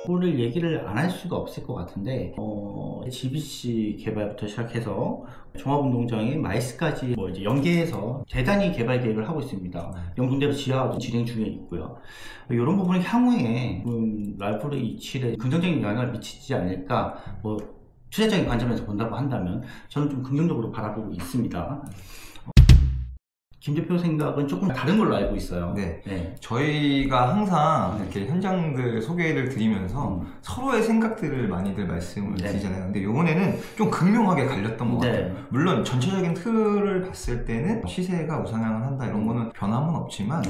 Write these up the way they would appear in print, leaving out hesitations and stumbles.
그거를 얘기를 안 할 수가 없을 것 같은데, GBC 개발부터 시작해서 종합운동장에 마이스까지 이제 연계해서 대단히 개발 계획을 하고 있습니다. 영동대로 지하도 진행 중에 있고요. 이런 부분은 향후에 라이브러리 27에 긍정적인 영향을 미치지 않을까, 투자적인 관점에서 본다고 한다면 저는 좀 긍정적으로 바라보고 있습니다. 김 대표 생각은 조금 다른 걸로 알고 있어요. 네. 저희가 항상 이렇게 현장들 소개를 드리면서 서로의 생각들을 많이들 말씀을 드리잖아요. 근데 이번에는 좀 극명하게 갈렸던 것 같아요. 물론 전체적인 틀을 봤을 때는 시세가 우상향을 한다 이런 거는 변함은 없지만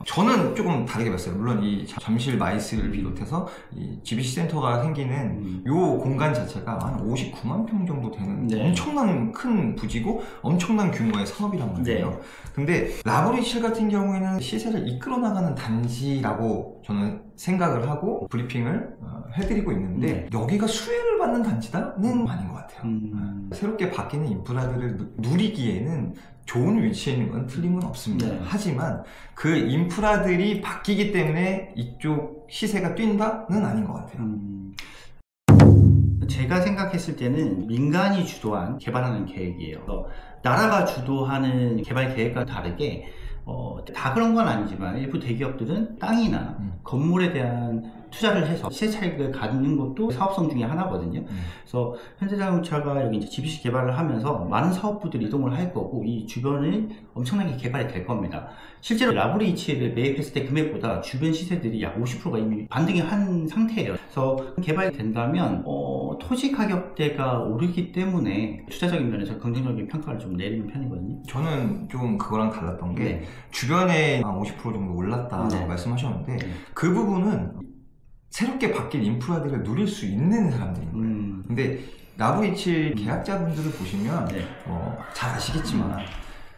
저는 조금 다르게 봤어요. 물론 이 잠실 마이스를 비롯해서 이 GBC 센터가 생기는 요 공간 자체가 한 59만 평 정도 되는 엄청난 큰 부지고 엄청난 규모의 산업이란 말이에요. 근데 라브리7 같은 경우에는 시세를 이끌어 나가는 단지라고 저는 생각을 하고 브리핑을 해드리고 있는데 여기가 수혜를 받는 단지다는 아닌 것 같아요. 새롭게 바뀌는 인프라들을 누리기에는 좋은 위치에 있는 건 틀림은 없습니다. 하지만 그 인프라들이 바뀌기 때문에 이쪽 시세가 뛴다는 아닌 것 같아요. 제가 생각했을 때는 민간이 주도한 개발하는 계획이에요. 나라가 주도하는 개발 계획과 다르게 다 그런 건 아니지만 일부 대기업들은 땅이나 건물에 대한 투자를 해서 시세 차익을 갖는 것도 사업성 중에 하나거든요. 그래서 현대자동차가 여기 이제 GBC 개발을 하면서 많은 사업부들이 이동을 할 거고 이 주변을 엄청나게 개발이 될 겁니다. 실제로 라브리27을 매입했을 때 금액보다 주변 시세들이 약 50%가 이미 반등이 한 상태예요. 그래서 개발이 된다면 토지 가격대가 오르기 때문에 투자적인 면에서 긍정적인 평가를 좀 내리는 편이거든요. 저는 좀 그거랑 달랐던 게 주변에 한 50% 정도 올랐다고 말씀하셨는데 그 부분은 새롭게 바뀐 인프라들을 누릴 수 있는 사람들인 거예요. 근데 라브리7 계약자분들을 보시면 잘 아시겠지만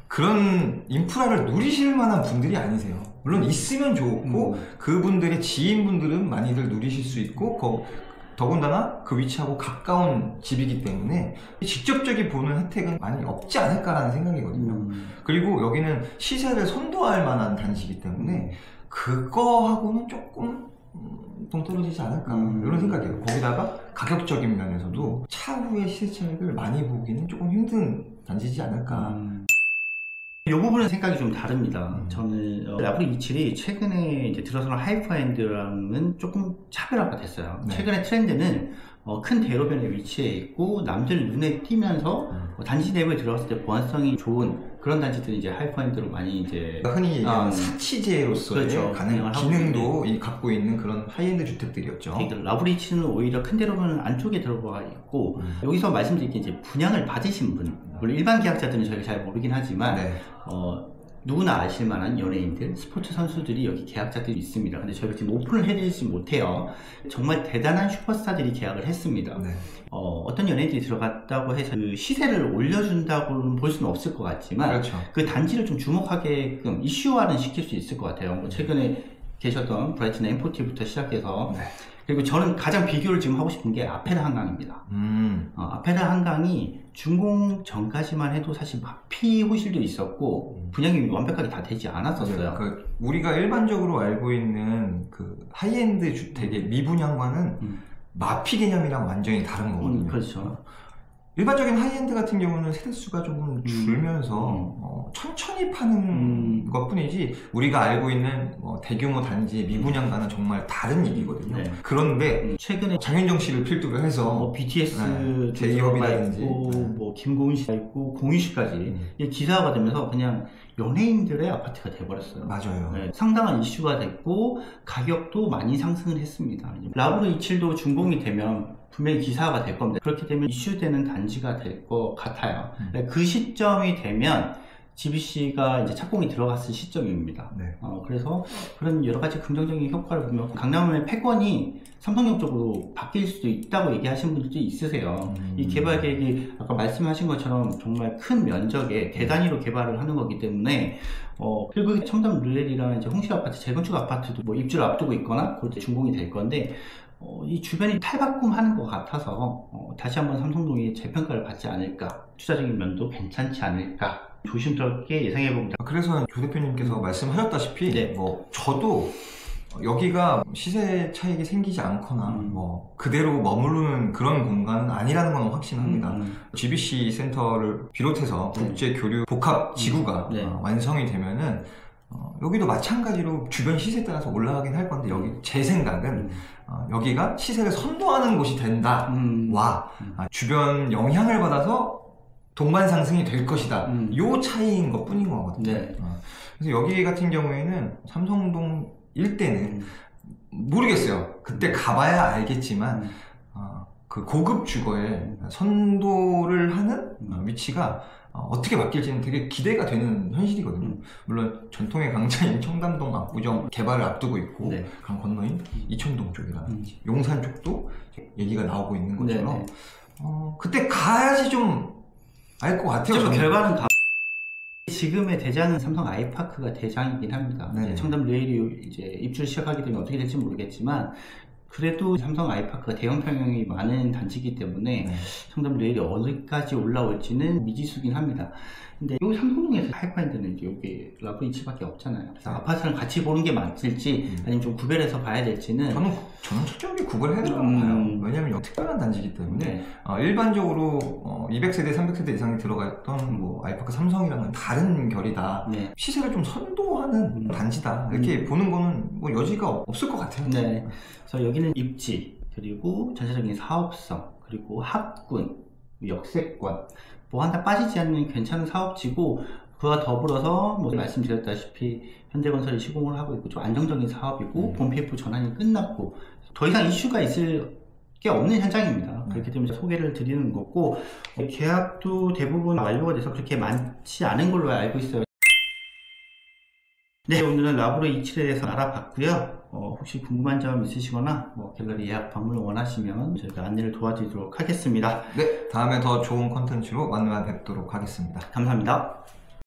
그런 인프라를 누리실 만한 분들이 아니세요. 물론 있으면 좋고 그분들의 지인분들은 많이들 누리실 수 있고 더군다나 그 위치하고 가까운 집이기 때문에 직접적인 보는 혜택은 많이 없지 않을까라는 생각이거든요. 그리고 여기는 시세를 선도할 만한 단지이기 때문에 그거하고는 조금 동떨어지지 않을까 이런 생각이에요. 거기다가 가격적인 면에서도 차후의 시세 차익을 많이 보기는 조금 힘든 단지지 않을까. 이 부분은 생각이 좀 다릅니다. 저는 라브리27이 최근에 이제 들어서는 하이퍼엔드랑은 조금 차별화가 됐어요. 최근에 트렌드는 큰 대로변에 위치해 있고 남들 눈에 띄면서 단지 내부에 들어갔을 때 보안성이 좋은 그런 단지들이 이제 하이퍼엔드로 많이 이제 흔히 얘기하는 사치제로서의 가능한 기능도 갖고 있는 그런 하이엔드 주택들이었죠. 라브리27은 오히려 큰 대로변은 안쪽에 들어가 있고 여기서 말씀드릴 게 이제 분양을 받으신 분, 물론 일반 계약자들은 저희가 잘 모르긴 하지만 누구나 아실 만한 연예인들, 스포츠 선수들이 여기 계약자들이 있습니다. 근데 저희가 지금 오픈을 해드리지 못해요. 정말 대단한 슈퍼스타들이 계약을 했습니다. 어떤 연예인들이 들어갔다고 해서 그 시세를 올려준다고는 볼 수는 없을 것 같지만 그 단지를 좀 주목하게끔 이슈화는 시킬 수 있을 것 같아요. 최근에 계셨던 브라이튼 M40부터 시작해서 그리고 저는 가장 비교를 지금 하고 싶은 게 아페라 한강입니다. 아페라 한강이 준공 전까지만 해도 사실 마피 호실도 있었고 분양이 완벽하게 다 되지 않았었어요. 우리가 일반적으로 알고 있는 그 하이엔드 주택의 미분양과는 마피 개념이랑 완전히 다른 거거든요. 그렇죠. 일반적인 하이엔드 같은 경우는 세대수가 조금 줄면서 천천히 파는 것 뿐이지 우리가 알고 있는 대규모 단지 미분양과는 정말 다른 얘기거든요. 그런데 최근에 장윤정 씨를 필두로 해서 BTS 제이홉이라든지 김고은 씨가 있고 공유 씨까지 기사화가 되면서 그냥 연예인들의 아파트가 돼버렸어요. 맞아요. 상당한 이슈가 됐고 가격도 많이 상승을 했습니다. 라브리27도 준공이 되면 분명히 기사화가 될 겁니다. 그렇게 되면 이슈되는 단지가 될 것 같아요. 그 시점이 되면 GBC가 이제 착공이 들어갔을 시점입니다. 그래서 그런 여러 가지 긍정적인 효과를 보면 강남의 패권이 삼성역 쪽으로 바뀔 수도 있다고 얘기하시는 분들도 있으세요. 이 개발 계획이 아까 말씀하신 것처럼 정말 큰 면적에 대단위로 개발을 하는 거기 때문에 그리고 첨단 룰렛이랑 이제 홍실 아파트, 재건축 아파트도 입주를 앞두고 있거나 곧 준공이 될 건데 이 주변이 탈바꿈하는 것 같아서 다시 한번 삼성동이 재평가를 받지 않을까, 투자적인 면도 괜찮지 않을까 조심스럽게 예상해봅니다. 그래서 조 대표님께서 말씀하셨다시피 저도 여기가 시세 차익이 생기지 않거나 뭐 그대로 머무르는 그런 공간은 아니라는 건 확신합니다. GBC 센터를 비롯해서 국제 교류 복합 지구가 완성이 되면은 여기도 마찬가지로 주변 시세에 따라서 올라가긴 할 건데 여기 제 생각은 여기가 시세를 선도하는 곳이 된다 와 주변 영향을 받아서 동반 상승이 될 것이다 요 차이인 것 뿐인 거거든요. 그래서 여기 같은 경우에는 삼성동 일대는 모르겠어요. 그때 가봐야 알겠지만 그 고급 주거에 선도를 하는 위치가 어떻게 바뀔지는 되게 기대가 되는 현실이거든요. 물론 전통의 강자인 청담동 압구정 개발을 앞두고 있고 강 건너인 이천동 쪽이라든지 용산 쪽도 얘기가 나오고 있는 것처럼 그때 가야지 좀 알 것 같아요. 결과는 지금의 대장은 삼성 아이파크가 대장이긴 합니다. 청담 레일이 이제 입주를 시작하게 되면 어떻게 될지 모르겠지만 그래도 삼성 아이파크가 대형 평형이 많은 단지이기 때문에 청담 레일이 어디까지 올라올지는 미지수긴 합니다. 근데 여기 삼성동에서 하이파인드는 이제 여기 라브리치밖에 없잖아요. 그래서 아파트랑 같이 보는 게 맞을지 아니면 좀 구별해서 봐야 될지는 저는 철저하게 구별해야 된다고 봐요. 왜냐면 특별한 단지이기 때문에 일반적으로 200세대, 300세대 이상이 들어갔던 뭐 아이파크 삼성이랑은 다른 결이다. 시세를 좀 선도하는 단지다. 이렇게 보는 거는 뭐 여지가 없을 것 같아요. 그래서 여기는 입지, 그리고 전체적인 사업성, 그리고 학군, 역세권 뭐 하나 빠지지 않는 괜찮은 사업지고 그와 더불어서 뭐 말씀드렸다시피 현대건설이 시공을 하고 있고 좀 안정적인 사업이고 본 PF 전환이 끝났고 더 이상 이슈가 있을 게 없는 현장입니다. 그렇기 때문에 소개를 드리는 거고 계약도 대부분 완료가 돼서 그렇게 많지 않은 걸로 알고 있어요. 오늘은 라브로 27에 대해서 알아봤고요. 혹시 궁금한 점 있으시거나 뭐 갤러리 예약 방문을 원하시면 저희가 안내를 도와드리도록 하겠습니다. 다음에 더 좋은 컨텐츠로 만나 뵙도록 하겠습니다. 감사합니다.